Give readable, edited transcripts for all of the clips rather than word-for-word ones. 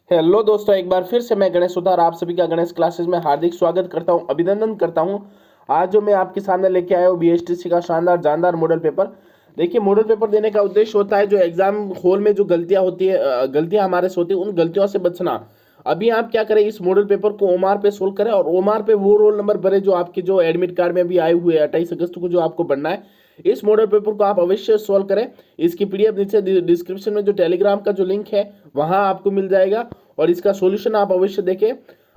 Hello दोस्तों, एक बार फिर से मैं गणेश सुधार आप सभी का गणेश क्लासेस में हार्दिक स्वागत करता हूं, अभिनंदन करता हूं। आज जो मैं आपके सामने लेके आया हूं बीएसटीसी का शानदार जानदार मॉडल पेपर। देखिए, मॉडल पेपर देने का उद्देश्य होता है जो एग्जाम हॉल में जो गलतियां होती है, गलतियां हमारे से होती है, उन गलतियों से बचना। अभी आप क्या करें, इस मॉडल पेपर को ओमार पे सोल्व करें और ओमार पे वो रोल नंबर भरे जो आपके जो एडमिट कार्ड में अभी आए हुए 28 अगस्त को जो आपको बनना है। इस मॉडल पेपर को आप अवश्य सोल्व करें। इसकी पीडीएफ नीचे डिस्क्रिप्शन में जो टेलीग्राम का जो लिंक है वहां आपको मिल जाएगा और इसका सॉल्यूशन आप अवश्य देखें।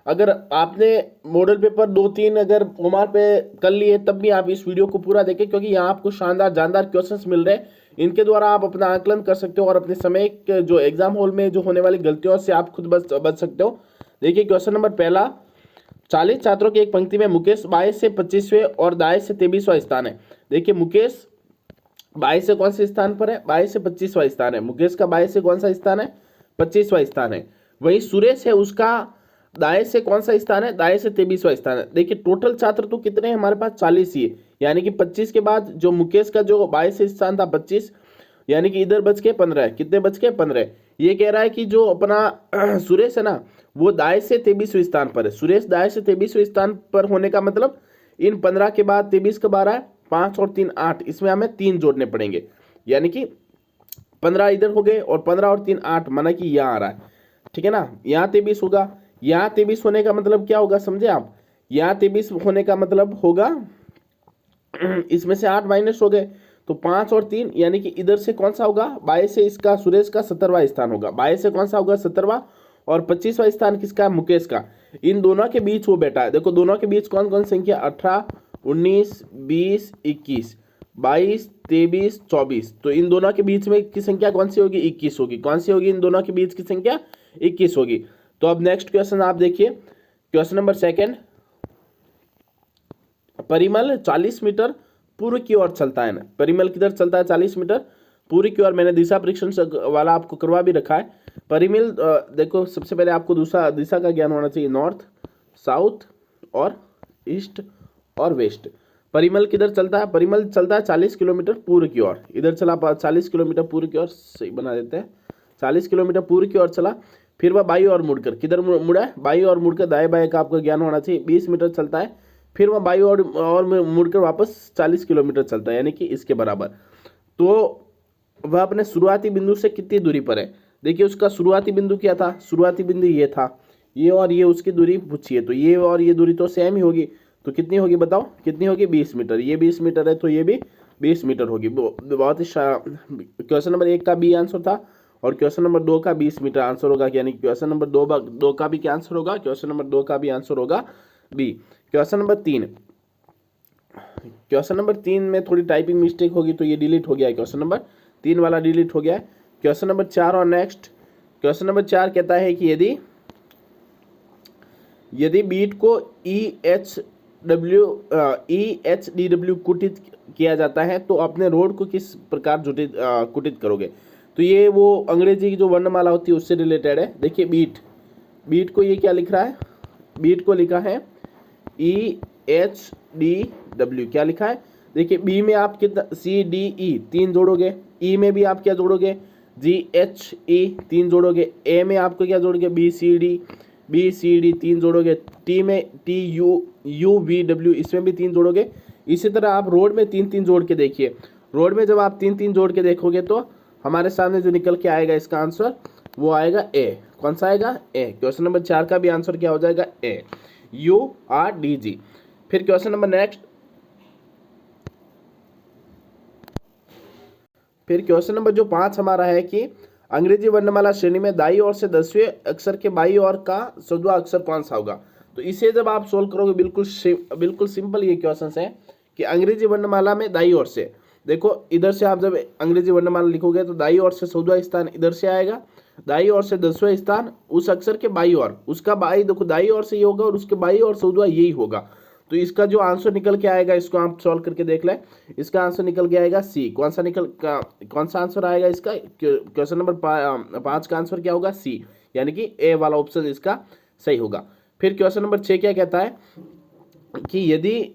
अगर आपने मॉडल पेपर 2-3 अगर ओमार पे कर लिए तब भी आप इस वीडियो को पूरा देखें, क्योंकि यहाँ आपको शानदार जानदार क्वेश्चंस मिल रहे हैं। इनके द्वारा आप अपना आकलन कर सकते हो और अपने समय के जो एग्जाम हॉल में जो होने वाली गलतियों से आप खुद बच सकते हो। देखिए, क्वेश्चन नंबर पहला, 40 छात्रों की एक पंक्ति में मुकेश 22 से 25वें और दाएं से 23वां स्थान है। देखिए, मुकेश 22 से कौन से स्थान पर है? 22 से 25वां स्थान है। मुकेश का 22 से कौन सा स्थान है? 25वां स्थान है। वही सुरेश है, उसका दाएं से कौन सा स्थान है? दाएं से 23वां स्थान है। देखिए, टोटल छात्र तो कितने हैं हमारे पास? 40 ही है। यानी कि 25 के बाद जो मुकेश का जो 22 से स्थान था 25, यानी कि इधर बच के 15 है। कितने बच के? 15। ये कह रहा है कि जो अपना सुरेश है ना, वो दाएं से 23वें स्थान पर है। सुरेश दाएं से 23वें स्थान पर होने का मतलब इन 15 के बाद 23 कब आ रहा है? 5 और 3 8, इसमें हमें 3 जोड़ने पड़ेंगे। यानी कि 15 इधर हो गए और 15 और 3 8, माना कि यहाँ आ रहा है। ठीक है ना, यहाँ 23 होगा। यहाँ 23 होने का मतलब क्या होगा, समझे आप? यहाँ 23 होने का मतलब होगा इसमें से 8 माइनस हो गए तो 5 और 3, यानी कि इधर से कौन सा होगा? 22 से इसका सुरेश का 17वां स्थान होगा। 22 से कौन सा होगा? 17वां। और 25वां स्थान किसका? मुकेश का। इन दोनों के बीच वो बैठा है। देखो, दोनों के बीच कौन कौन संख्या? 18, 19, 20, 21, 22, 23, 24। तो इन दोनों के बीच में की संख्या कौन सी होगी? 21 होगी। कौन सी होगी? इन दोनों के बीच की संख्या 21 होगी। तो अब नेक्स्ट क्वेश्चन आप देखिए, question number second. Parimal 40 metre पूर्व की ओर चलता है ना। परिमल किधर चलता है? 40 मीटर पूर्व की ओर। मैंने दिशा परीक्षण वाला आपको करवा भी रखा है। परिमल, देखो, सबसे पहले आपको दूसरा दिशा का ज्ञान होना चाहिए। नॉर्थ, साउथ और ईस्ट और वेस्ट। परिमल किधर चलता है? परिमल चलता है 40 किलोमीटर पूर्व की ओर। इधर चला 40 किलोमीटर पूर्व की ओर, सही बना देते हैं। 40 किलोमीटर पूर्व की ओर चला, फिर वह बाई और मुड़कर किधर मुड़ा है? बाई और मुड़कर, दाएं बाएं का आपको ज्ञान होना चाहिए। 20 मीटर चलता है, फिर वह बाई और मुड़कर वापस 40 किलोमीटर चलता है, यानी कि इसके बराबर। तो वह अपने शुरुआती बिंदु से कितनी दूरी पर है? देखिए, उसका शुरुआती बिंदु क्या था? शुरुआती बिंदु ये था। ये और ये उसकी दूरी पूछिए, तो ये और ये दूरी तो सेम ही होगी। तो कितनी होगी बताओ? कितनी होगी? 20 मीटर। ये 20 मीटर है तो ये भी 20 मीटर होगी। बहुत ही क्वेश्चन नंबर 1 का बी आंसर था और क्वेश्चन नंबर 2 का 20 मीटर आंसर होगा। यानी क्वेश्चन नंबर 2 का भी क्या आंसर होगा? क्वेश्चन नंबर 2 का भी आंसर होगा B. Question number 3, question number 3 में थोड़ी टाइपिंग मिस्टेक होगी तो ये डिलीट हो गया है। क्वेश्चन नंबर 3 वाला डिलीट हो गया है। क्वेश्चन नंबर 4 और नेक्स्ट क्वेश्चन नंबर 4 कहता है कि यदि बीट को एच डी डब्ल्यू कुटित किया जाता है तो अपने रोड को किस प्रकार कुटित करोगे? तो ये वो अंग्रेजी की जो वर्णमाला होती है उससे रिलेटेड है। देखिए, बीट को ये क्या लिख रहा है? बीट को लिखा है EHDW। क्या लिखा है? देखिए, बी में आप कितना CDE 3 जोड़ोगे, ई में भी आप क्या जोड़ोगे? GHE 3 जोड़ोगे, ए में आपको क्या जोड़ोगे? BCD 3 जोड़ोगे, टी में TUVW इसमें भी 3 जोड़ोगे। इसी तरह आप रोड में 3-3 जोड़ के देखिए। रोड में जब आप 3-3 जोड़ के देखोगे तो हमारे सामने जो निकल के आएगा इसका आंसर वो आएगा ए। कौन सा आएगा? ए। क्वेश्चन नंबर 4 का भी आंसर क्या हो जाएगा? ए, URDG। फिर क्वेश्चन नंबर नेक्स्ट, फिर क्वेश्चन नंबर जो 5 हमारा है कि अंग्रेजी वर्णमाला श्रेणी में दाई ओर से 10वें अक्षर के बाई ओर का 14वां अक्षर कौन सा होगा? तो इसे जब आप सोल्व करोगे, बिल्कुल सिंपल ये क्वेश्चन है कि अंग्रेजी वर्णमाला में दाई ओर से, देखो इधर से आप जब अंग्रेजी वर्णमाला लिखोगे तो दाई ओर से 14वां स्थान इधर से आएगा, दाई ओर से 10वां स्थान उस अक्षर के बाई ओर, उसका बाई, देखो दाई ओर से ये होगा और उसके बाई ओर 14वां यही होगा। तो इसका जो आंसर निकल के आएगा, इसको आप सॉल्व करके देख लें। इसका आंसर निकल के आएगा सी। कौन सा आंसर आएगा इसका? क्वेश्चन नंबर 5 का आंसर क्या होगा? सी, यानी कि ए वाला ऑप्शन इसका सही होगा। फिर क्वेश्चन नंबर 6 क्या कहता है कि यदि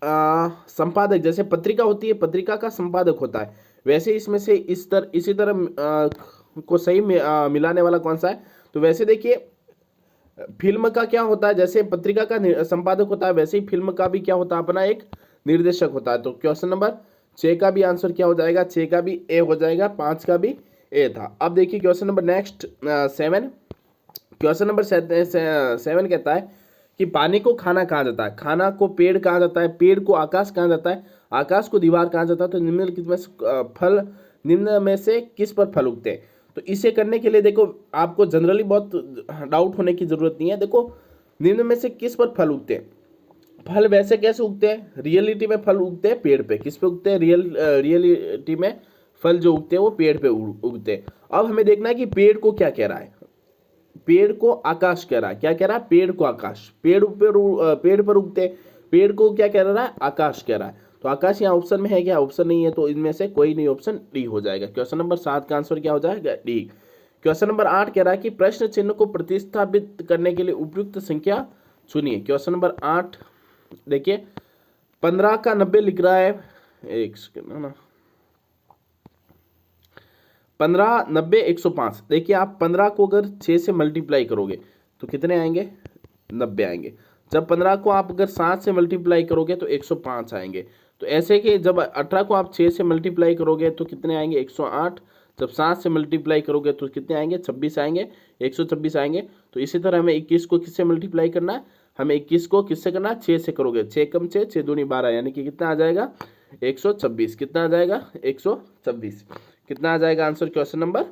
संपादक, जैसे पत्रिका होती है, पत्रिका का संपादक होता है, वैसे इसमें से इसी तरह को सही मिलाने वाला कौन सा है। तो वैसे देखिए फिल्म का क्या होता है, जैसे पत्रिका का संपादक होता है वैसे ही फिल्म का भी क्या होता है, अपना एक निर्देशक होता है। तो क्वेश्चन नंबर 6 का भी आंसर क्या हो जाएगा, 6 का भी ए हो जाएगा, 5 का भी ए था। अब देखिए question number next 7। Question number 7 कहता है कि पानी को खाना कहा जाता है, खाना को पेड़ कहा जाता है, पेड़ को आकाश कहा जाता है, आकाश को दीवार कहा जाता है। तो निम्न में से किस पर फल उगते हैं। तो इसे करने के लिए देखो आपको जनरली बहुत डाउट होने की जरूरत नहीं है। देखो निम्न में से किस पर फल उगते हैं, फल वैसे कैसे उगते हैं, रियलिटी में फल उगते हैं पेड़ पे। किस पे उगते हैं, रियलिटी में फल जो उगते हैं वो पेड़ पे उगते हैं। अब हमें देखना है कि पेड़ को क्या कह रहा है, पेड़ को आकाश कह रहा है। क्या कह रहा है, पेड़ को आकाश, पेड़ पर उगते, पेड़ को क्या कह रहा है, आकाश कह रहा है। तो आकाश यहाँ ऑप्शन में है क्या, ऑप्शन नहीं है, तो इनमें से कोई नहीं, ऑप्शन डी हो जाएगा। क्वेश्चन नंबर 7 का आंसर क्या हो जाएगा, डी। क्वेश्चन नंबर 8 कह रहा है कि प्रश्न चिन्ह को प्रतिस्थापित करने के लिए उपयुक्त संख्या चुनिए। क्वेश्चन नंबर 8 देखिए 15 का 90 लिख रहा है, एक सेकंड है ना, 15 90 105। देखिए आप 15 को अगर 6 से मल्टीप्लाई करोगे तो कितने आएंगे, 90 आएंगे। जब 15 को आप अगर 7 से मल्टीप्लाई करोगे तो 105 आएंगे। तो ऐसे कि जब 18 को आप 6 से मल्टीप्लाई करोगे तो कितने आएंगे, 108। जब 7 से मल्टीप्लाई करोगे तो कितने आएंगे, 26 आएंगे, 126 आएंगे। तो इसी तरह हमें 21 को किससे मल्टीप्लाई करना है, हमें 21 को किससे करना है, 6 से करोगे, 6 कम 6, 6 दूनी 12, यानी कि कितना आ जाएगा, 126। कितना आ जाएगा, 126। कितना आ जाएगा answer, question number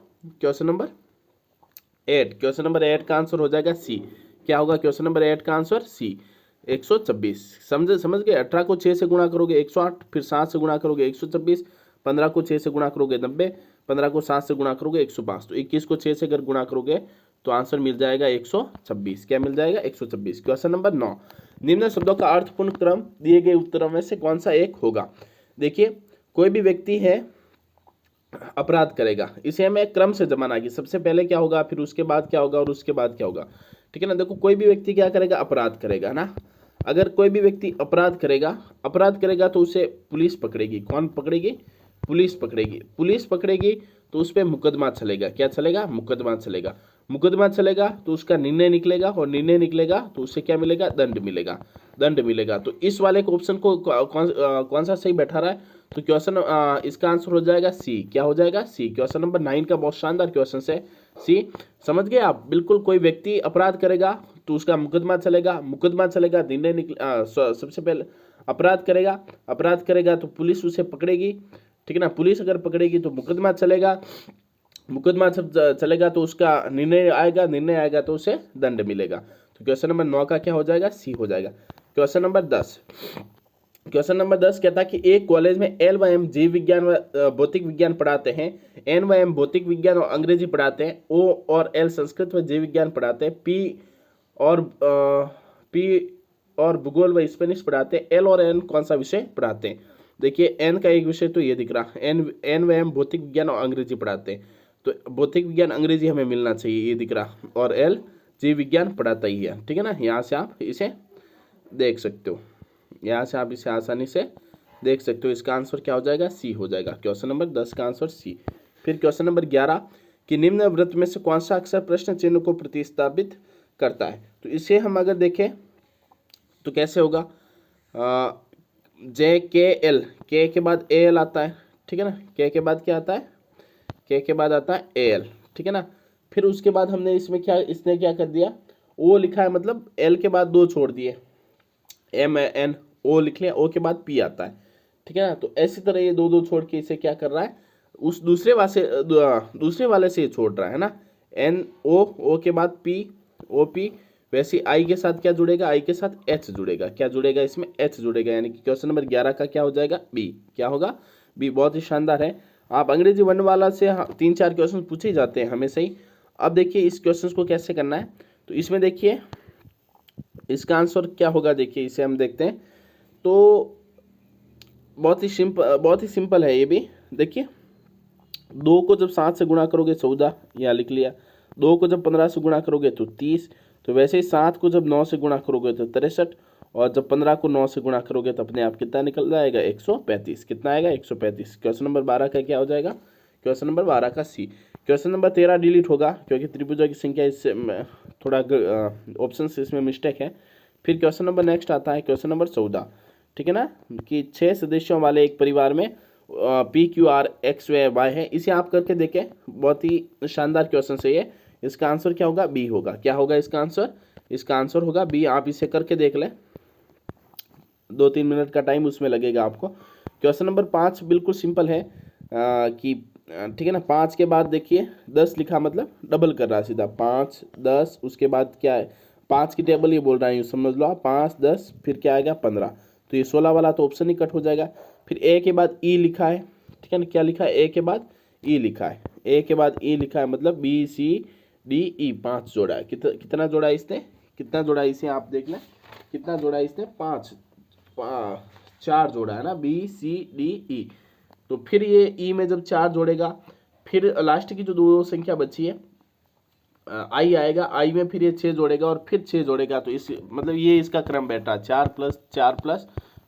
8। Question number 8 का आंसर हो जाएगा सी। क्या होगा क्वेश्चन नंबर 8 का आंसर, सी 126। समझ गए। 18 को 6 से गुणा करोगे 108, फिर 7 से गुणा करोगे 126, 15 को 6 से गुणा करोगे 90, 15 को 7 से गुणा करोगे 105। तो 21 को 6 से अगर गुणा करोगे तो आंसर मिल जाएगा 126। क्या मिल जाएगा, 126। क्वेश्चन नंबर 9, निम्न शब्दों का अर्थपूर्ण क्रम दिए गए उत्तरों में से कौन सा एक होगा। देखिए कोई भी व्यक्ति है अपराध करेगा, इसे हमें क्रम से जमाना कि सबसे पहले क्या होगा, फिर उसके बाद क्या होगा और उसके बाद क्या होगा, ठीक है ना। देखो कोई भी व्यक्ति क्या करेगा, अपराध करेगा ना। अगर कोई भी व्यक्ति अपराध करेगा तो उसे पुलिस पकड़ेगी। कौन पकड़ेगी, पुलिस पकड़ेगी। पुलिस पकड़ेगी तो उस पर मुकदमा चलेगा। क्या चलेगा, मुकदमा चलेगा। मुकदमा चलेगा तो उसका निर्णय निकलेगा, और निर्णय निकलेगा तो उससे क्या मिलेगा, दंड मिलेगा, दंड मिलेगा। तो इस वाले ऑप्शन को कौन सा सही बैठा रहा है। तो क्वेश्चन इसका आंसर हो जाएगा सी। क्या हो जाएगा, सी। क्वेश्चन नंबर 9 का बहुत शानदार क्वेश्चन है, सी। समझ गए आप, बिल्कुल। कोई व्यक्ति अपराध करेगा तो उसका मुकदमा चलेगा, निर्णय सबसे पहले अपराध करेगा तो पुलिस उसे पकड़ेगी, ठीक है ना। पुलिस अगर पकड़ेगी तो मुकदमा चलेगा, मुकदमा चलेगा तो उसका निर्णय आएगा तो उसे दंड मिलेगा। तो क्वेश्चन नंबर 9 का क्या हो जाएगा, सी हो जाएगा। क्वेश्चन नंबर 10, कहता है कि एक कॉलेज में एल व एम जीव विज्ञान व भौतिक विज्ञान पढ़ाते हैं, एन व एम भौतिक विज्ञान और अंग्रेजी पढ़ाते हैं, ओ और एल संस्कृत व जीव विज्ञान पढ़ाते हैं, पी और भूगोल व स्पेनिश पढ़ाते हैं, एल और एन कौन सा विषय पढ़ाते हैं। देखिए एन का एक विषय तो ये दिख रहा है, एन व एम भौतिक विज्ञान और अंग्रेजी पढ़ाते हैं। तो भौतिक विज्ञान अंग्रेजी हमें मिलना चाहिए, ये दिख रहा, और एल जीव विज्ञान पढ़ाता ही है, ठीक है ना। यहाँ से आप इसे देख सकते हो, यहाँ से आप इसे आसानी से देख सकते हो। इसका आंसर क्या हो जाएगा, सी हो जाएगा। क्वेश्चन नंबर 10 का आंसर सी। फिर क्वेश्चन नंबर 11 कि निम्न वृत्त में से कौन सा अक्षर प्रश्न चिन्ह को प्रतिस्थापित करता है। तो इसे हम अगर देखें तो कैसे होगा, जे के एल, के के बाद ए एल आता है, ठीक है ना। के के बाद क्या आता है, के के बाद आता है ए एल, ठीक है ना। फिर उसके बाद हमने इसमें इसने क्या कर दिया, ओ लिखा है, मतलब एल के बाद 2 छोड़ दिए, एम एन ओ लिख लिया, ओ के बाद पी आता है, ठीक है ना। तो ऐसी तरह ये 2 छोड़ के इसे क्या कर रहा है, उस दूसरे वाले से छोड़ रहा है ना। एन ओ के बाद पी, ओ पी, वैसे आई के साथ क्या जुड़ेगा, आई के साथ एच जुड़ेगा। क्या जुड़ेगा, इसमें एच जुड़ेगा, यानी कि क्वेश्चन नंबर 11 का क्या हो जाएगा, बी। क्या होगा, बी। बहुत ही शानदार है। आप अंग्रेजी वर्णमाला से 3-4 क्वेश्चन पूछे जाते हैं हमेशा ही। अब देखिए इस क्वेश्चन को कैसे करना है। तो इसमें देखिए इसका आंसर क्या होगा, देखिए इसे हम देखते हैं। तो बहुत ही सिंपल है ये भी। देखिए 2 को जब 7 से गुणा करोगे 14, यहाँ लिख लिया। 2 को जब 15 से गुणा करोगे तो 30। तो वैसे ही 7 को जब 9 से गुणा करोगे तो 63, और जब 15 को 9 से गुणा करोगे तो अपने आप कितना निकल जाएगा, 135। कितना आएगा, 135। क्वेश्चन नंबर 12 का क्या हो जाएगा, क्वेश्चन नंबर 12 का सी। क्वेश्चन नंबर 13 डिलीट होगा क्योंकि त्रिभुजा की संख्या इससे थोड़ा ऑप्शन से इसमें मिस्टेक है। फिर क्वेश्चन नंबर नेक्स्ट आता है क्वेश्चन नंबर 14, ठीक है ना, कि 6 सदस्यों वाले एक परिवार में PQR XY है। इसे आप करके देखें, बहुत ही शानदार क्वेश्चन है ये। इसका आंसर क्या होगा? बी होगा। क्या होगा इसका आंसर? इसका आंसर होगा बी। आप इसे करके देख लें, 2-3 मिनट का टाइम उसमें लगेगा आपको। क्वेश्चन नंबर 5 बिल्कुल सिंपल है कि ठीक है ना, 5 के बाद देखिए 10 लिखा, मतलब डबल कर रहा है सीधा, 5 10, उसके बाद क्या है 5 की टेबल ये बोल रहा है, समझ लो आप, 5 10 फिर क्या आएगा 15, तो ये 16 वाला तो ऑप्शन ही कट हो जाएगा। फिर ए के बाद ई लिखा है, ठीक है ना, क्या लिखा है? ए के बाद ई लिखा है, ए के बाद ई लिखा है, मतलब BCDE 5 जोड़ा है। कितना जोड़ा है इसने? कितना जोड़ा है इसे आप देख लें, कितना जोड़ा है इसने? 4 जोड़ा है ना, BCDE। तो फिर ये ई में जब 4 जोड़ेगा, फिर लास्ट की जो दो संख्या बची है आई आएगा, आई में फिर ये 6 जोड़ेगा और फिर 6 जोड़ेगा, तो इस मतलब ये इसका क्रम बैठा 4 प्लस 4 प्लस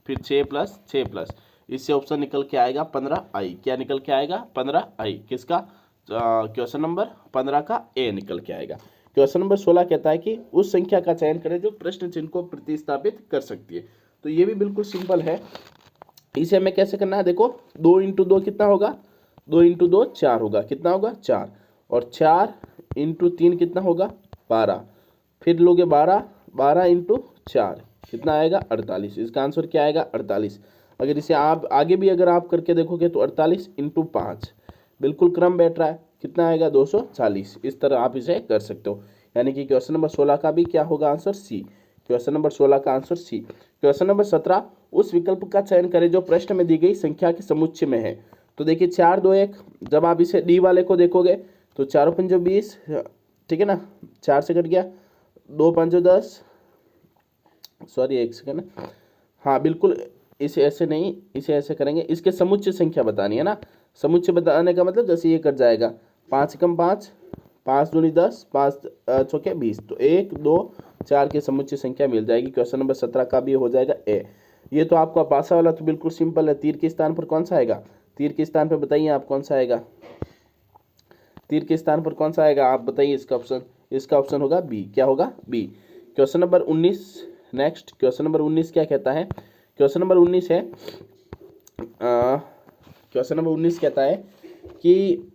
फिर 6 प्लस 6 प्लस, इससे ऑप्शन निकल के आएगा 15I। क्या निकल के आएगा? 15I। किसका? क्वेश्चन नंबर 15 का ए निकल के आएगा। क्वेश्चन नंबर 16 कहता है कि उस संख्या का चयन करें जो प्रश्न चिन्ह को प्रतिस्थापित कर सकती है। तो ये भी बिल्कुल सिंपल है। इसे हमें कैसे करना है? देखो, 2 × 2 कितना होगा? 2 × 2 4 होगा। कितना होगा? 4। और 4 × 3 कितना होगा? 12। फिर लोगे 12 × 4 कितना आएगा? 48। इसका आंसर क्या आएगा? 48। अगर इसे आप आगे भी अगर आप करके देखोगे तो 48 × 5 बिल्कुल क्रम बैठ रहा है, कितना आएगा? 240। इस तरह आप इसे कर सकते हो। यानी कि क्वेश्चन नंबर 16 का भी क्या होगा आंसर? सी। क्वेश्चन नंबर 16 का आंसर सी। क्वेश्चन नंबर 17, उस विकल्प का चयन करें जो प्रश्न में दी गई संख्या के समुच्चय में है। तो देखिए 4 2 1, जब आप इसे डी वाले को देखोगे तो 4 5 20, ठीक है ना, 4 से कट गया, 2 5 10, सॉरी 1 सेकंड, हाँ बिल्कुल, इसे ऐसे नहीं, इसे ऐसे करेंगे, इसके समुच्चय संख्या बतानी है ना। समुच्चय बताने का मतलब जैसे ये कट जाएगा, 5 × 5 5 दूनी 10, 5 चौके 20, तो 1 2 4 की समुच्चय संख्या मिल जाएगी। क्वेश्चन नंबर 17 का भी हो जाएगा ए। ये तो आपका पासा वाला तो बिल्कुल सिंपल है। तीर के स्थान पर कौन सा आएगा? तीर के स्थान पर बताइए आप कौन सा आएगा? तीर के स्थान पर कौन सा आएगा आप बताइए? इसका ऑप्शन, इसका ऑप्शन होगा बी। क्या होगा? B. Question number 19 next. Question number 19 क्या कहता है? क्वेश्चन नंबर 19 है, क्वेश्चन नंबर 19 कहता है कि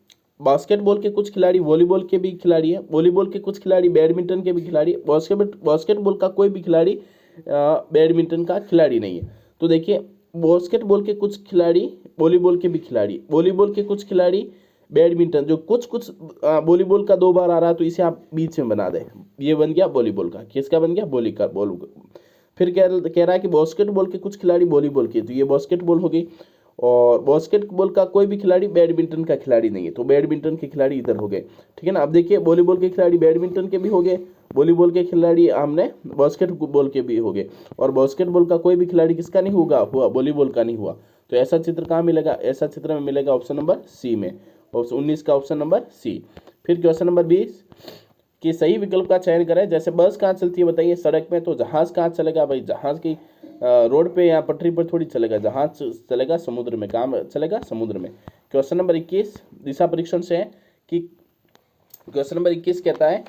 बास्केटबॉल के कुछ खिलाड़ी वॉलीबॉल के भी खिलाड़ी है, वॉलीबॉल के कुछ खिलाड़ी बैडमिंटन के भी खिलाड़ी, बास्केटबॉल का कोई भी खिलाड़ी बैडमिंटन का खिलाड़ी नहीं है। तो देखिए, बास्केटबॉल के कुछ खिलाड़ी वॉलीबॉल के भी खिलाड़ी, वॉलीबॉल के कुछ खिलाड़ी बैडमिंटन, जो कुछ कुछ वॉलीबॉल का 2 बार आ रहा है तो इसे आप बीच में बना दें, ये बन गया वॉलीबॉल का। किसका बन गया? बॉली का, बॉल। फिर कह रहा है कि बास्केटबॉल के कुछ खिलाड़ी वॉलीबॉल के, तो ये बास्केटबॉल हो गई, और बास्केटबॉल का कोई भी खिलाड़ी बैडमिंटन का खिलाड़ी नहीं है, तो बैडमिंटन के खिलाड़ी इधर हो गए, ठीक है ना। अब देखिए, वॉलीबॉल के खिलाड़ी बैडमिंटन के भी हो गए, वॉलीबॉल के खिलाड़ी हमने बास्केटबॉल के भी हो गए, और बास्केटबॉल का कोई भी खिलाड़ी किसका नहीं हुआ? वॉलीबॉल का नहीं हुआ। तो ऐसा चित्र कहाँ मिलेगा? ऐसा चित्र में मिलेगा ऑप्शन नंबर सी में, ऑप्शन 19 का ऑप्शन नंबर सी। फिर क्वेश्चन नंबर 20 कि सही विकल्प का चयन करें। जैसे बस कहाँ चलती है बताइए? सड़क में। तो जहाज कहाँ चलेगा भाई? जहाज की रोड पे या पटरी पर थोड़ी चलेगा, जहाज चलेगा समुद्र में। कहाँ चलेगा? समुद्र में। क्वेश्चन नंबर 21 दिशा परीक्षण से है कि क्वेश्चन नंबर 21 कहता है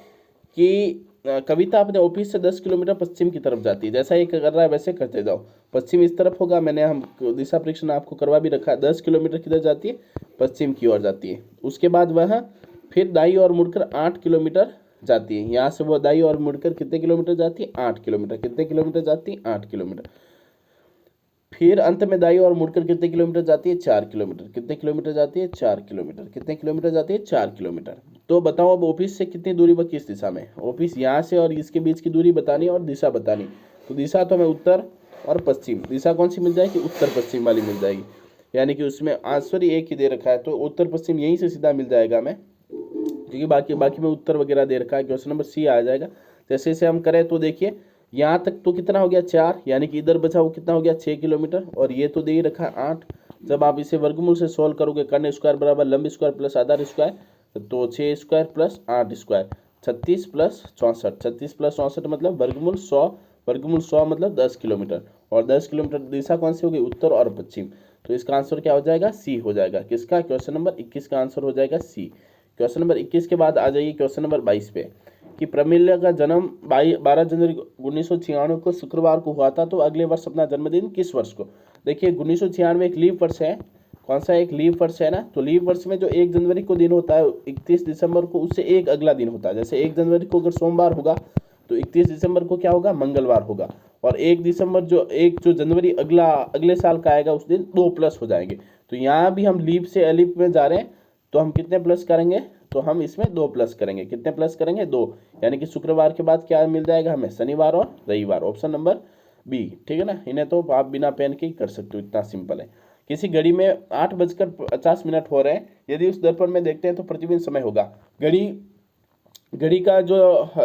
कि कविता अपने ऑफिस से 10 किलोमीटर पश्चिम की तरफ जाती है। जैसा ये कर रहा है वैसे करते जाओ। पश्चिम इस तरफ होगा, मैंने हम दिशा परीक्षण आपको करवा भी रखा है। 10 किलोमीटर किधर जाती है? पश्चिम की ओर जाती है। उसके बाद वह फिर दाई और मुड़कर 8 किलोमीटर जाती है। यहाँ से वो दाई और मुड़कर कितने किलोमीटर जाती है? 8 किलोमीटर। कितने किलोमीटर जाती है? 8 किलोमीटर। फिर अंत में दाई और मुड़कर कितने किलोमीटर जाती है? 4 किलोमीटर। कितने किलोमीटर जाती है? 4 किलोमीटर। कितने किलोमीटर जाती है? 4 किलोमीटर। तो बताओ अब ऑफिस से कितनी दूरी व किस दिशा में? ऑफिस यहाँ से और इसके बीच की दूरी बतानी और दिशा बतानी। तो दिशा तो हमें उत्तर और पश्चिम, दिशा कौन सी मिल जाएगी? उत्तर पश्चिम वाली मिल जाएगी। यानी कि उसमें आंसर ही एक ही दे रखा है, तो उत्तर पश्चिम यहीं से सीधा मिल जाएगा हमें, क्योंकि बाकी में उत्तर वगैरह दे रखा है। क्वेश्चन नंबर सी आ जाएगा। जैसे इसे हम करें तो देखिए, यहाँ तक तो कितना हो गया? 4, यानी कि इधर बचा वो कितना हो गया? 6 किलोमीटर, और ये तो दे ही रखा है 8। जब आप इसे वर्गमूल से सॉल्व करोगे, कर्ण स्क्वायर बराबर लंब स्क्वायर प्लस आधार स्क्वायर, तो 6 square plus 8 square 36 plus 64। 36 plus 64 मतलब वर्गमूल 100, वर्गमूल 100 मतलब 10 किलोमीटर, और 10 किलोमीटर दिशा कौन सी होगी? उत्तर और पश्चिम। तो इसका आंसर क्या हो जाएगा? सी हो जाएगा। किसका? क्वेश्चन नंबर 21 का आंसर हो जाएगा सी। क्वेश्चन नंबर 21 के बाद आ जाइए क्वेश्चन नंबर 22 पे कि प्रमिला का जन्म 12 जनवरी 1996 को शुक्रवार को हुआ था, तो अगले वर्ष अपना जन्मदिन किस वर्ष को। देखिए 1996 एक लीप वर्ष है, कौन सा एक लीप वर्ष है ना, तो लीप वर्ष में जो 1 जनवरी को दिन होता है 31 दिसंबर को उससे एक अगला दिन होता है। जैसे 1 जनवरी को अगर सोमवार होगा तो 31 दिसंबर को क्या होगा, मंगलवार होगा। और 1 दिसंबर जो जनवरी अगले साल का आएगा उस दिन 2 प्लस हो जाएंगे। तो यहाँ भी हम लीप से अलीप में जा रहे हैं, तो हम कितने प्लस करेंगे, तो हम इसमें 2 प्लस करेंगे। कितने प्लस करेंगे, 2, यानी कि शुक्रवार के बाद क्या मिल जाएगा हमें, शनिवार और रविवार, ऑप्शन नंबर बी, ठीक है ना। इन्हें तो आप बिना पेन के ही कर सकते हो, इतना सिंपल है। किसी घड़ी में 8:50 हो रहे हैं, यदि उस दर्पण में देखते हैं तो प्रतिबिंब समय होगा। घड़ी का जो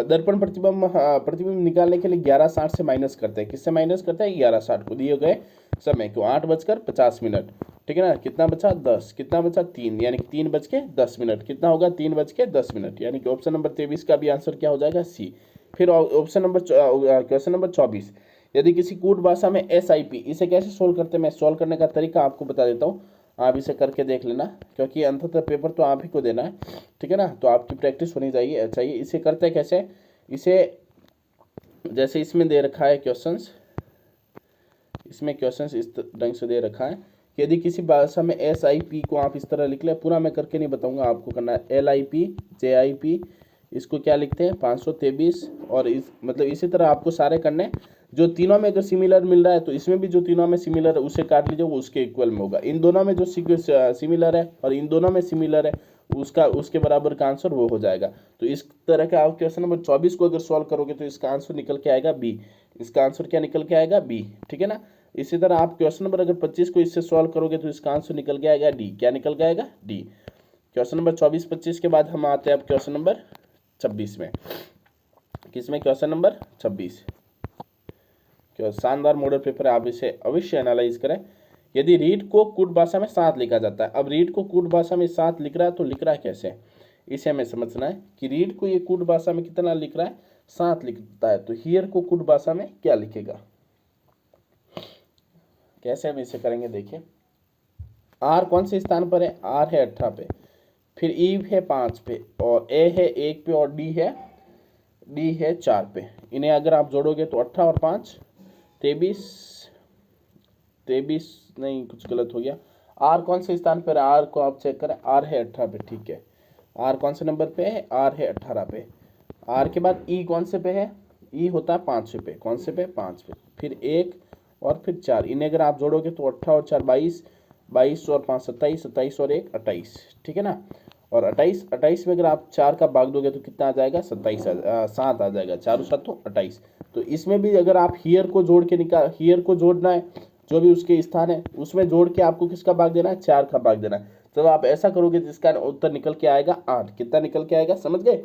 दर्पण प्रतिबिंब निकालने के लिए 11:60 से माइनस करते हैं, किससे माइनस करते हैं, 11:60 को दिए गए समय को, 8:50, ठीक है ना। कितना बचा, 10, कितना बचा, 3, यानी कि 3:10, कितना होगा, 3:10, यानी कि ऑप्शन नंबर 23 का भी आंसर क्या हो जाएगा, सी। फिर क्वेश्चन नंबर 24, यदि किसी कूट भाषा में SIP, इसे कैसे सोल्व करते हैं, मैं सोल्व करने का तरीका आपको बता देता हूँ, आप इसे करके देख लेना, क्योंकि अंततः पेपर तो आप ही को देना है, ठीक है ना, तो आपकी प्रैक्टिस होनी चाहिए। इसे करते कैसे, इसे जैसे इसमें दे रखा है क्वेश्चंस, इसमें क्वेश्चंस इस ढंग से दे रखा है कि यदि किसी भाषा में SIP को आप इस तरह लिख ले, पूरा मैं करके नहीं बताऊंगा, आपको करना है LIP JIP, इसको क्या लिखते हैं 523, और मतलब इसी तरह आपको सारे करने, जो तीनों में अगर सिमिलर मिल रहा है तो इसमें भी जो तीनों में सिमिलर है उसे काट लीजिए, वो उसके इक्वल में होगा। इन दोनों में जो सिमिलर है और इन दोनों में सिमिलर है उसके बराबर का आंसर वो हो जाएगा। तो इस तरह का आप क्वेश्चन नंबर 24 को अगर सॉल्व करोगे तो इसका आंसर निकल के आएगा बी, इसका आंसर क्या निकल के आएगा, बी, ठीक है ना। इसी तरह आप क्वेश्चन नंबर अगर 25 को इससे सॉल्व करोगे तो इसका आंसर निकल के आएगा डी, क्या निकल के आएगा, डी। क्वेश्चन नंबर 24-25 के बाद हम आते हैं अब क्वेश्चन नंबर 26 में, किसमें, क्वेश्चन नंबर 26, शानदार मॉडल पेपर है, आप इसे अवश्य एनालाइज करें। यदि रीड को कूट भाषा में 7 लिखा जाता है, अब रीड को कूट भाषा में 7 लिख रहा है तो लिख रहा है कैसे, इसे हमें समझना है कि रीड को ये कूट भाषा में कितना लिख रहा है, 7 लिखता है, तो हियर को कूट भाषा में क्या लिखेगा, कैसे हम इसे करेंगे। देखिए आर कौन से स्थान पर है, आर है 18 पे, फिर ई है 5 पे, और ए है 1 पे, और डी है 4 पे। इन्हें अगर आप जोड़ोगे तो 18 और 5 23 नहीं, कुछ गलत हो गया। आर कौन से स्थान पर है, आर को आप चेक करें, आर है 18 पे, ठीक है। आर कौन से नंबर पे है, आर है 18 पे। आर के बाद ई कौन से पे है, ई होता है 5 पे, कौन से पे, 5 पे, फिर 1 और फिर 4। इन्हें अगर आप जोड़ोगे तो 18 और 4 22, 22 और 5 27, 27 और 1 28, ठीक है ना। और 28 में अगर आप 4 का भाग दोगे तो कितना आ जाएगा, 7 आ जाएगा, 4 7 तो 28। तो इसमें भी अगर आप हियर को जोड़ के हियर को जोड़ना है, जो भी उसके स्थान है उसमें जोड़ के आपको किसका भाग देना है, 4 का भाग देना है। जब आप ऐसा करोगे जिसका उत्तर निकल के आएगा 8, कितना निकल के आएगा, समझ गए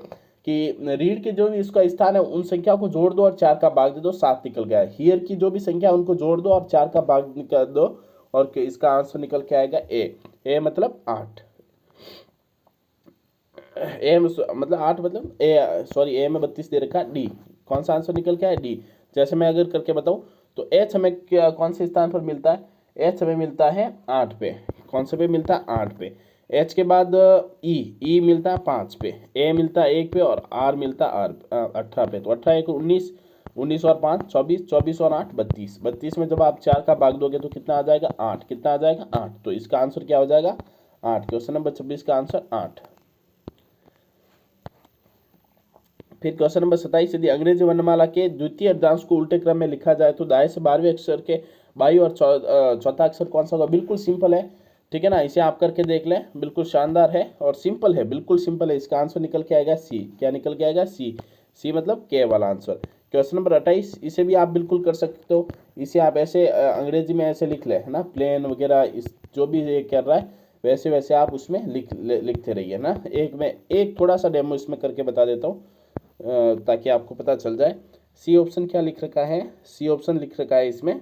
कि रीड के जो भी इसका स्थान है उन संख्या को जोड़ दो और 4 का भाग दे दो, 7 निकल गया। हियर की जो भी संख्या उनको जोड़ दो और 4 का भाग निकाल दो, और इसका आंसर निकल के आएगा ए मतलब 8, ए मतलब 8 मतलब ए में 32 दे रखा है, डी कौन सा आंसर निकल के आया, डी। जैसे मैं अगर करके बताऊं तो एच हमें कौन से स्थान पर मिलता है, एच हमें मिलता है 8 पे, कौन से पे मिलता है, 8 पे। एच के बाद ई मिलता है 5 पे, ए मिलता है 1 पे, और आर मिलता है 18 पे। तो 18 1 19, 19 और 5 24, 24 और 8 32, 32 में जब आप 4 का भाग दोगे तो कितना आ जाएगा, 8, कितना आ जाएगा, 8। तो इसका आंसर क्या हो जाएगा, 8। क्वेश्चन नंबर 26 का आंसर 8। फिर क्वेश्चन नंबर 27, यदि अंग्रेजी वर्णमाला के द्वितीय अर्धांश को उल्टे क्रम में लिखा जाए तो दाएं से 12वें अक्षर के बाई और चौथा अक्षर कौन सा होगा। बिल्कुल सिंपल है, ठीक है ना, इसे आप करके देख लें, बिल्कुल शानदार है और सिंपल है, बिल्कुल सिंपल है। इसका आंसर निकल के आएगा सी, क्या निकल के आएगा, सी मतलब के वाला आंसर। क्वेश्चन नंबर 28, इसे भी आप बिल्कुल कर सकते हो, इसे आप ऐसे अंग्रेजी में ऐसे लिख ले, है ना, प्लेन वगैरह इस जो भी ये कर रहा है वैसे वैसे आप उसमें लिखते रहिए ना। एक थोड़ा सा डेमो इसमें करके बता देता हूँ ताकि आपको पता चल जाए। सी ऑप्शन क्या लिख रखा है, सी ऑप्शन लिख रखा है इसमें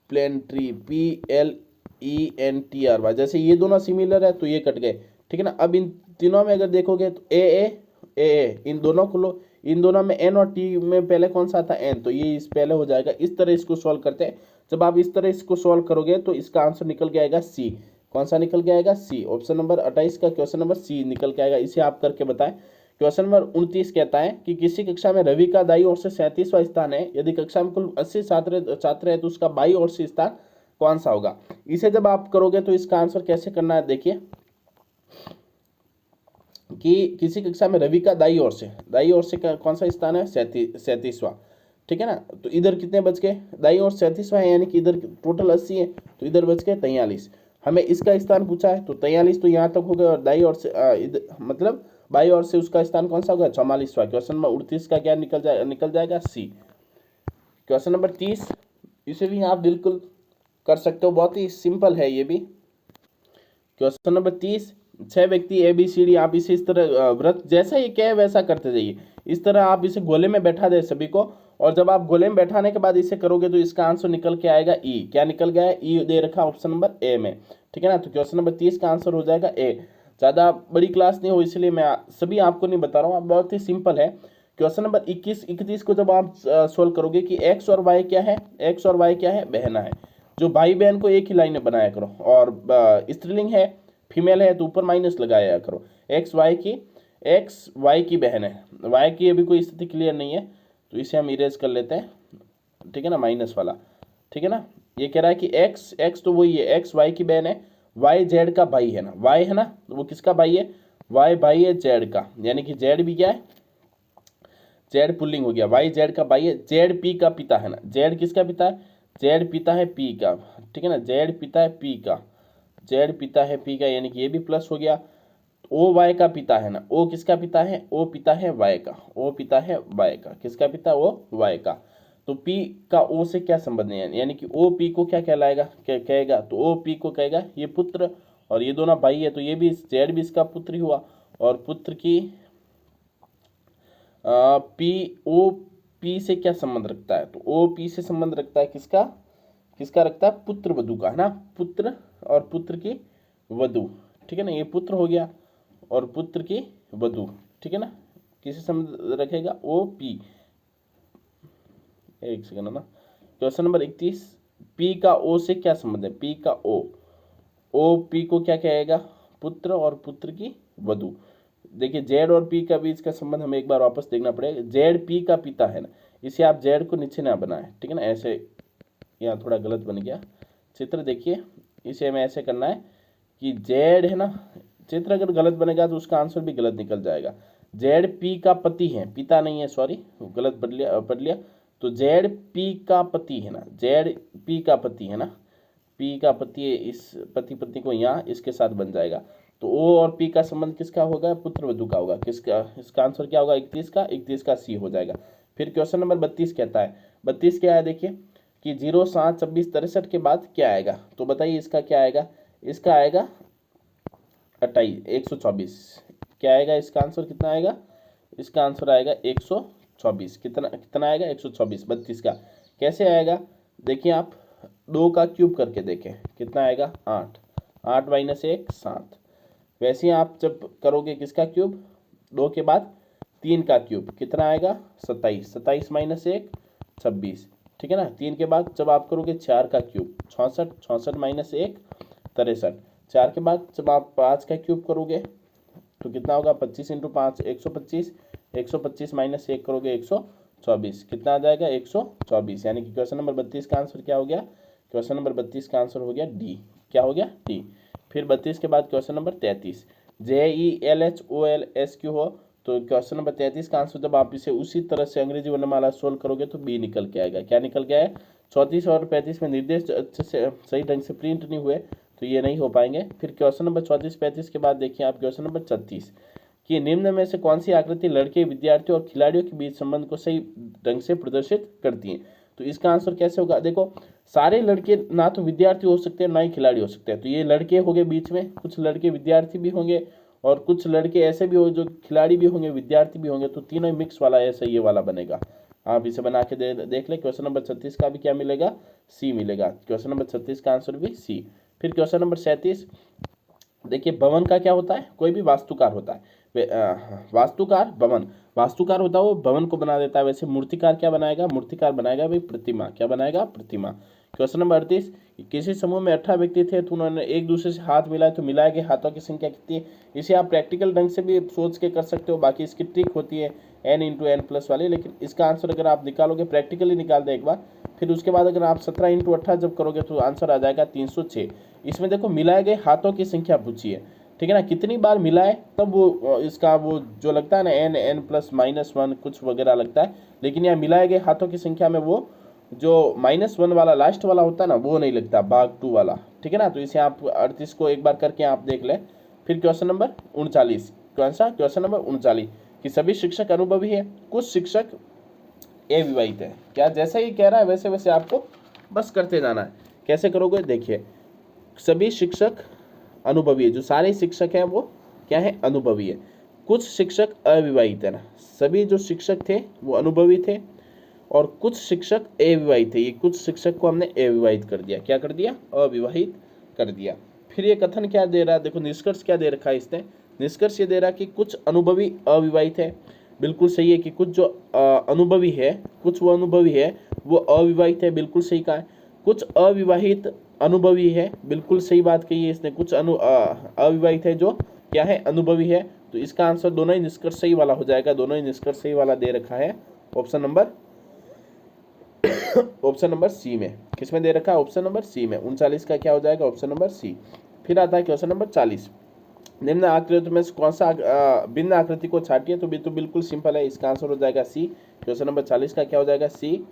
प्लेंट्री, PLENTRY। जैसे ये दोनों सिमिलर है तो ये कट गए, ठीक है ना। अब इन तीनों में अगर देखोगे तो ए इन दोनों को लो, इन दोनों में एन और टी में पहले कौन सा था, एन, तो ये इस पहले हो जाएगा। इस तरह इसको सॉल्व करते हैं, जब आप इस तरह इसको सॉल्व करोगे तो इसका आंसर निकल के आएगा सी, कौन सा निकल के आएगा? सी। ऑप्शन नंबर 28 का क्वेश्चन नंबर सी निकल के आएगा। इसे आप करके बताएं। क्वेश्चन नंबर 29 कहता है कि किसी कक्षा में रवि का दाईं ओर से 37वां स्थान है, यदि कक्षा में कुल 80 छात्र है तो उसका बाईं ओर से स्थान कौन सा होगा? इसे जब आप करोगे तो इसका आंसर कैसे करना है, देखिए कि किसी कक्षा में रवि का दाईं ओर से कौन सा स्थान है? 37वां। ठीक है ना। तो इधर कितने बच गए? दाईं ओर 37वां है, यानी कि इधर टोटल 80 है, तो इधर बच गए 43। हमें इसका स्थान पूछा है, तो 43 तो यहाँ तक हो गया, और दाईं ओर से मतलब बाईं ओर से उसका स्थान कौन सा होगा? 44वां। क्वेश्चन नंबर 29 का क्या निकल जाएगा? सी। क्वेश्चन नंबर 30, इसे भी आप बिल्कुल कर सकते हो, बहुत ही सिंपल है ये भी। क्वेश्चन नंबर 30, 6 व्यक्ति ABCD, आप इसे इस तरह व्रत जैसा ये क्या है वैसा करते जाइए। इस तरह आप इसे गोले में बैठा दे सभी को, और जब आप गोले में बैठाने के बाद इसे करोगे तो इसका आंसर निकल के आएगा ई। क्या निकल गया है? ई दे रखा ऑप्शन नंबर ए में। ठीक है ना। तो क्वेश्चन नंबर 30 का आंसर हो जाएगा ए। ज़्यादा बड़ी क्लास नहीं हो इसलिए मैं सभी आपको नहीं बता रहा हूँ, बहुत ही सिंपल है। क्वेश्चन नंबर 31 को जब आप सोल्व करोगे कि एक्स और वाई क्या है, एक्स और वाई क्या है? बहना है। जो भाई बहन को एक ही लाइन में बनाया करो, और स्त्रीलिंग है, फीमेल है, तो ऊपर माइनस लगाया करो। एक्स वाई की बहन है, वाई की अभी कोई स्थिति क्लियर नहीं है, तो इसे हम इरेज कर लेते हैं। ठीक है ना, माइनस वाला। ठीक है ना। ये कह रहा है कि एक्स तो वही है, एक्स वाई की बहन है, वाई जेड का भाई है ना, वाई है ना, वो किसका भाई है? वाई भाई है जेड का, यानी कि जेड भी क्या है? जेड पुल्लिंग हो गया, वाई जेड का भाई है, जेड पी का पिता है ना, जेड किसका पिता है? जेड पिता है पी का। ठीक है ना, जेड पिता है पी का, जेड पिता है पी का, यानी कि ये भी प्लस हो गया। ओ वाई का पिता है ना, ओ किसका पिता है? ओ पिता है वाई का, ओ पिता है वाई का, किसका पिता? ओ वाई का। तो पी का ओ से क्या संबंध है? यानी कि ओ पी को क्या कहलाएगा, क्या कहेगा? तो ओ पी को कहेगा ये पुत्र, और ये दोनों भाई है, तो ये भी जेड भी इसका पुत्र ही हुआ। और पुत्र की पी ओ पी से क्या संबंध रखता है? तो ओ पी से संबंध रखता है किसका? किसका रखता है? पुत्र वधु का, है ना। पुत्र और पुत्र की वधु। ठीक है ना, ये पुत्र हो गया और पुत्र की वधु। ठीक है ना, किसे संबंध रखेगा? O P. एक सेकंड ना। क्वेश्चन नंबर 31, पी का ओ से क्या संबंध है? पी का ओ पी को क्या कहेगा? पुत्र और पुत्र की वधु। देखिए जेड और पी का बीच का संबंध हमें एक बार वापस देखना पड़ेगा। जेड पी का पिता है ना, इसे आप जेड को नीचे ना बनाए। ठीक है ना, ऐसे, यहाँ थोड़ा गलत बन गया चित्र, देखिए इसे हमें ऐसे करना है कि जेड है ना, चित्र अगर गलत बनेगा तो उसका आंसर भी गलत निकल जाएगा। जेड पी का पति है, पिता नहीं है, सॉरी गलत पढ़ लिया। तो जेड पी का पति है ना, जेड पी का पति है ना, पी का पति है, इस पति पत्नी को यहाँ इसके साथ बन जाएगा। तो ओ और पी का संबंध किसका होगा? पुत्र वधु का होगा। किसका? इसका आंसर क्या होगा? 31 का सी हो जाएगा। फिर क्वेश्चन नंबर 32 कहता है, 32 क्या है देखिए कि 0, 7, 26, 63 के बाद क्या आएगा? तो बताइए इसका क्या आएगा? इसका आएगा 124। क्या आएगा इसका आंसर? कितना आएगा? इसका आंसर आएगा 124। कितना आएगा? 124। 32 का कैसे आएगा? देखिए आप 2 का क्यूब करके देखें, कितना आएगा? 8। 8 माइनस 1 7। वैसे ही आप जब करोगे किसका क्यूब? 2 के बाद 3 का क्यूब, कितना आएगा? 27। 27 माइनस 1 26। ठीक है ना। 3 के बाद जब आप करोगे 4 का क्यूब, 66। 66 माइनस 1 63। 4 के बाद जब आप 5 का क्यूब करोगे तो कितना होगा? 25 इंटू 5 125। 125 माइनस 1 करोगे 124। कितना आ जाएगा? 124। यानी कि क्वेश्चन नंबर 32 का आंसर क्या हो गया? क्वेश्चन नंबर 32 का आंसर हो गया डी। क्या हो गया? डी। फिर 32 के बाद क्वेश्चन नंबर 33, JELHOLSQ हो, तो क्वेश्चन नंबर 33 का आंसर जब आप इसे उसी तरह से अंग्रेजी वर्णमाला सोल्व करोगे तो बी निकल के आएगा। क्या निकल के आए? 34 और 35 में निर्देश अच्छे से सही ढंग से प्रिंट नहीं हुए तो ये नहीं हो पाएंगे। फिर क्वेश्चन नंबर 34 35 के बाद देखिए आप क्वेश्चन नंबर 36 कि निम्न में से कौन सी आकृति लड़के, विद्यार्थियों और खिलाड़ियों के बीच संबंध को सही ढंग से प्रदर्शित करती है? तो इसका आंसर कैसे होगा? देखो सारे लड़के ना तो विद्यार्थी हो सकते हैं ना ही खिलाड़ी हो सकते हैं, तो ये लड़के हो गए बीच में, कुछ लड़के विद्यार्थी भी होंगे और कुछ लड़के ऐसे भी हो जो खिलाड़ी भी होंगे विद्यार्थी भी होंगे, तो तीनों मिक्स वाला ऐसा ये वाला बनेगा। आप इसे बना के देख ले। क्वेश्चन नंबर 36 का भी क्या मिलेगा? सी मिलेगा। क्वेश्चन नंबर 36 का आंसर भी सी। फिर क्वेश्चन नंबर 37 देखिए, भवन का क्या होता है? कोई भी वास्तुकार होता है, वास्तुकार भवन, वास्तुकार होता है वो भवन को बना देता है। वैसे मूर्तिकार क्या बनाएगा? मूर्तिकार बनाएगा भाई प्रतिमा। क्या बनाएगा? प्रतिमा। क्वेश्चन नंबर 38, किसी समूह में 18 व्यक्ति थे तो उन्होंने एक दूसरे से हाथ मिलाए तो मिलाए गए हाथों की संख्या कितनी है। इसे आप प्रैक्टिकल ढंग से भी सोच के कर सकते हो, बाकी इसकी ट्रिक होती है n इंटू एन प्लस वाली, लेकिन इसका आंसर अगर आप निकालोगे प्रैक्टिकली निकाल दे एक बार, फिर उसके बाद अगर आप 17 इंटू 18 जब करोगे तो आंसर आ जाएगा 306। इसमें देखो मिलाए गए हाथों की संख्या पूछी है, ठीक है ना, कितनी बार मिलाए तब वो इसका वो जो लगता है ना n प्लस -1 कुछ वगैरह लगता है, लेकिन यहाँ मिलाए गए हाथों की संख्या में वो जो -1 वाला लास्ट वाला होता है ना वो नहीं लगता, भाग 2 वाला, ठीक है ना। तो इसे आप 38 को एक बार करके आप देख लें। फिर क्वेश्चन नंबर 39, कौन सा क्वेश्चन नंबर 39, कि सभी शिक्षक अनुभवी है, कुछ शिक्षक अविवाहित है। क्या जैसा ही कह रहा है वैसे वैसे आपको बस करते जाना है। कैसे करोगे देखिए, सभी शिक्षक अनुभवी है, जो सारे शिक्षक हैं वो क्या है, अनुभवी है। कुछ शिक्षक अविवाहित है ना, सभी जो शिक्षक थे वो अनुभवी थे और कुछ शिक्षक अविवाहित थे। ये कुछ शिक्षक को हमने अविवाहित कर दिया, क्या कर दिया, अविवाहित कर दिया। फिर ये कथन क्या दे रहा है, देखो निष्कर्ष क्या दे रखा है इसने, निष्कर्ष ये दे रहा है कि कुछ अनुभवी अविवाहित है, बिल्कुल सही है कि कुछ जो अनुभवी है, कुछ वो अनुभवी है वो अविवाहित है, बिल्कुल सही कहा है। कुछ अविवाहित अनुभवी है, बिल्कुल सही बात कही है इसने, कुछ अविवाहित है जो क्या है, अनुभवी है। तो इसका आंसर दोनों ही निष्कर्ष सही वाला हो जाएगा, दोनों ही निष्कर्ष सही वाला दे रखा है ऑप्शन नंबर सी में। किसमें दे रखा है, ऑप्शन नंबर सी में। 39 का क्या हो जाएगा, ऑप्शन नंबर सी। फिर आता है क्वेश्चन नंबर 40, निम्न आकृति में से कौन सा भिन्न आकृति को छाटिए, तो बिल्कुल सिंपल है, इसका आंसर हो जाएगा सी। क्वेश्चन नंबर 40 का क्या हो जाएगा, सी।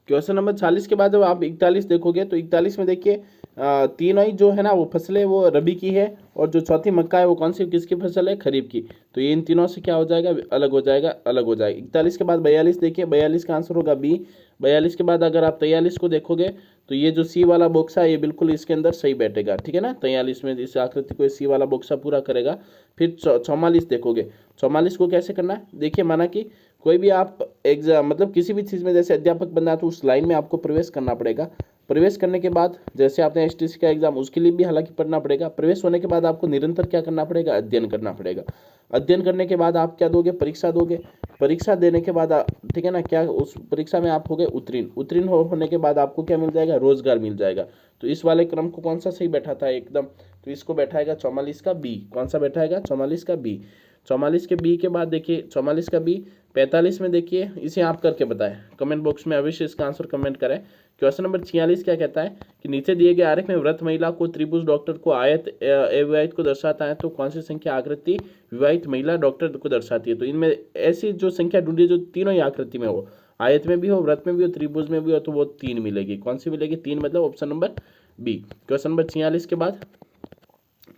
क्वेश्चन नंबर 40 के बाद जब आप 41 देखोगे तो 41 में देखिए तीनों ही जो है ना वो फसलें वो रबी की है, और जो चौथी मक्का है वो कौन सी किसकी फसल है, खरीफ की। तो ये इन तीनों से क्या हो जाएगा, अलग हो जाएगा, अलग हो जाएगा। 41 के बाद 42 देखिए, 42 का आंसर होगा बी। 42 के बाद अगर आप 43 को देखोगे तो ये जो सी वाला बॉक्स है ये बिल्कुल इसके अंदर सही बैठेगा, ठीक है ना। 43 में इस आकृति को सी वाला बॉक्सा पूरा करेगा। फिर 44 देखोगे, 44 को कैसे करना है, देखिए माना कि कोई भी आप एग्जाम मतलब किसी भी चीज़ में जैसे अध्यापक बनना है तो उस लाइन में आपको प्रवेश करना पड़ेगा। प्रवेश करने के बाद जैसे आपने एसटीसी का एग्जाम, उसके लिए भी हालांकि पढ़ना पड़ेगा। प्रवेश होने के बाद आपको निरंतर क्या करना पड़ेगा, अध्ययन करना पड़ेगा। अध्ययन करने के बाद आप क्या दोगे, परीक्षा दोगे। परीक्षा देने के बाद ठीक है ना, क्या उस परीक्षा में आप हो गए उत्तीर्ण। उत्तीर्ण होने के बाद आपको क्या मिल जाएगा, रोजगार मिल जाएगा। तो इस वाले क्रम को कौन सा सही बैठा था एकदम, तो इसको बैठाएगा 44 का बी। कौन सा बैठाएगा, 44 का बी। 44 के बी के बाद देखिए 44 का बी। 45 में देखिए, इसे आप करके बताएं, कमेंट बॉक्स में अवश्य इसका आंसर कमेंट करें। क्वेश्चन नंबर 46 क्या कहता है कि नीचे दिए गए आरेख में व्रत महिला को, त्रिभुज डॉक्टर को, आयत अविवाहित को दर्शाता है, तो कौन सी संख्या आकृति विवाहित महिला डॉक्टर को दर्शाती है। तो इनमें ऐसी जो संख्या ढूंढिए जो तीनों ही आकृति में हो, आयत में भी हो, व्रत में भी हो, त्रिभुज में भी हो, तो वो 3 मिलेगी। कौन सी मिलेगी, 3, मतलब option number B. Question number 46 के बाद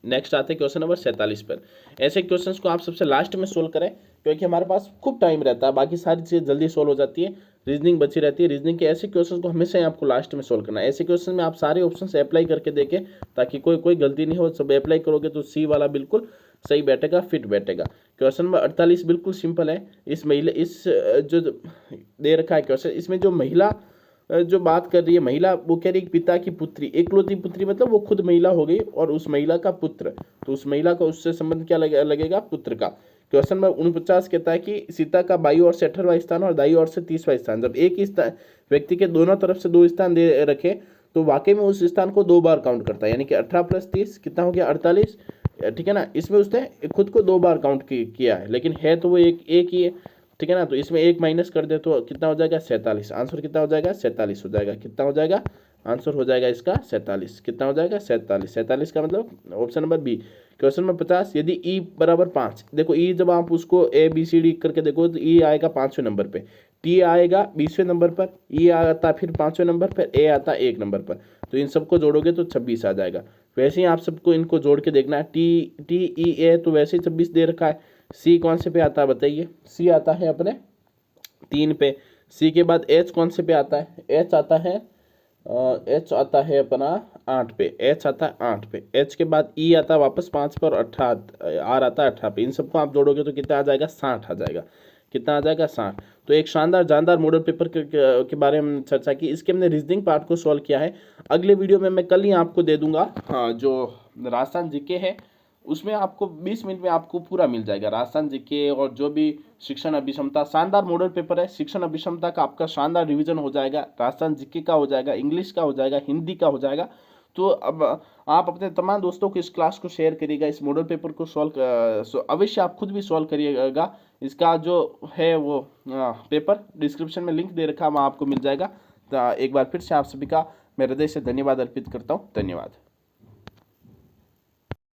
नेक्स्ट आते हैं क्वेश्चन नंबर 47 पर। ऐसे क्वेश्चंस को आप सबसे लास्ट में सोल्व करें, क्योंकि हमारे पास खूब टाइम रहता है, बाकी सारी चीज़ें जल्दी सोल्व हो जाती है, रीजनिंग बची रहती है। रीजनिंग के ऐसे क्वेश्चन को हमेशा ही आपको लास्ट में सोल्व करना है। ऐसे क्वेश्चन में आप सारे ऑप्शन अप्लाई करके देखें ताकि कोई गलती नहीं हो। सब अप्लाई करोगे तो सी वाला बिल्कुल सही बैठेगा, फिट बैठेगा। क्वेश्चन नंबर 48 बिल्कुल सिंपल है। इस जो दे रखा है क्वेश्चन, इसमें जो महिला जो बात कर रही है, महिला वो कह रही है पिता की पुत्री, एकलौती पुत्री, मतलब वो खुद महिला हो गई और उस महिला का पुत्र, तो उस महिला का उससे संबंध क्या लगेगा, पुत्र का। क्वेश्चन नंबर 49 कहता है कि सीता का बाई ओर से 18वां स्थान और दाई ओर से 30वां स्थान, जब एक ही व्यक्ति के दोनों तरफ से 2 स्थान दे रखे तो वाकई में उस स्थान को 2 बार काउंट करता है, यानी कि 18 + 30 कितना हो गया, 48, ठीक है ना। इसमें उसने खुद को 2 बार काउंट किया है, लेकिन है तो वो एक ही है, ठीक है ना। तो इसमें 1 माइनस कर दे तो कितना हो जाएगा, 47। आंसर कितना हो जाएगा, 47 हो जाएगा। कितना हो जाएगा, आंसर हो जाएगा इसका 47। कितना हो जाएगा, 47। 47 का मतलब option number B. Question number 50, यदि ई बराबर 5, देखो ई जब आप उसको ABCD करके देखो तो ई आएगा 5वें नंबर पे, टी आएगा 20वें नंबर पर, ई आता फिर 5वें नंबर पर, ए आता 1 नंबर पर। तो इन सबको जोड़ोगे तो 26 आ जाएगा। वैसे ही आप सबको इनको जोड़ के देखना है। TE तो वैसे ही 26 दे रखा है। सी कौन से पे आता है बताइए, सी आता है अपने 3 पे। सी के बाद एच कौन से पे आता है, एच आता है अपना 8 पे, एच आता है 8 पे। एच के बाद ई आता है वापस 5 पर, 18 आर आता है 18 पे। इन सबको आप जोड़ोगे तो कितना आ जाएगा, 60 आ जाएगा। कितना आ जाएगा, 60। तो एक जानदार मॉडल पेपर के बारे में चर्चा की, इसके हमने रीजनिंग पार्ट को सॉल्व किया है। अगले वीडियो में मैं कल ही आपको दे दूंगा, हाँ, जो राजस्थान जीके है उसमें आपको 20 मिनट में आपको पूरा मिल जाएगा। राजस्थान जीके और जो भी शिक्षण अभिक्षमता शानदार मॉडल पेपर है। शिक्षण अभिक्षमता का आपका शानदार रिवीजन हो जाएगा, राजस्थान जीके का हो जाएगा, इंग्लिश का हो जाएगा, हिंदी का हो जाएगा। तो अब आप अपने तमाम दोस्तों को इस क्लास को शेयर करिएगा, इस मॉडल पेपर को सॉल्व अवश्य आप खुद भी सॉल्व करिएगा। इसका जो है वो पेपर डिस्क्रिप्शन में लिंक दे रखा है, वहाँ आपको मिल जाएगा। तो एक बार फिर से आप सभी का मैं हृदय से धन्यवाद अर्पित करता हूँ। धन्यवाद।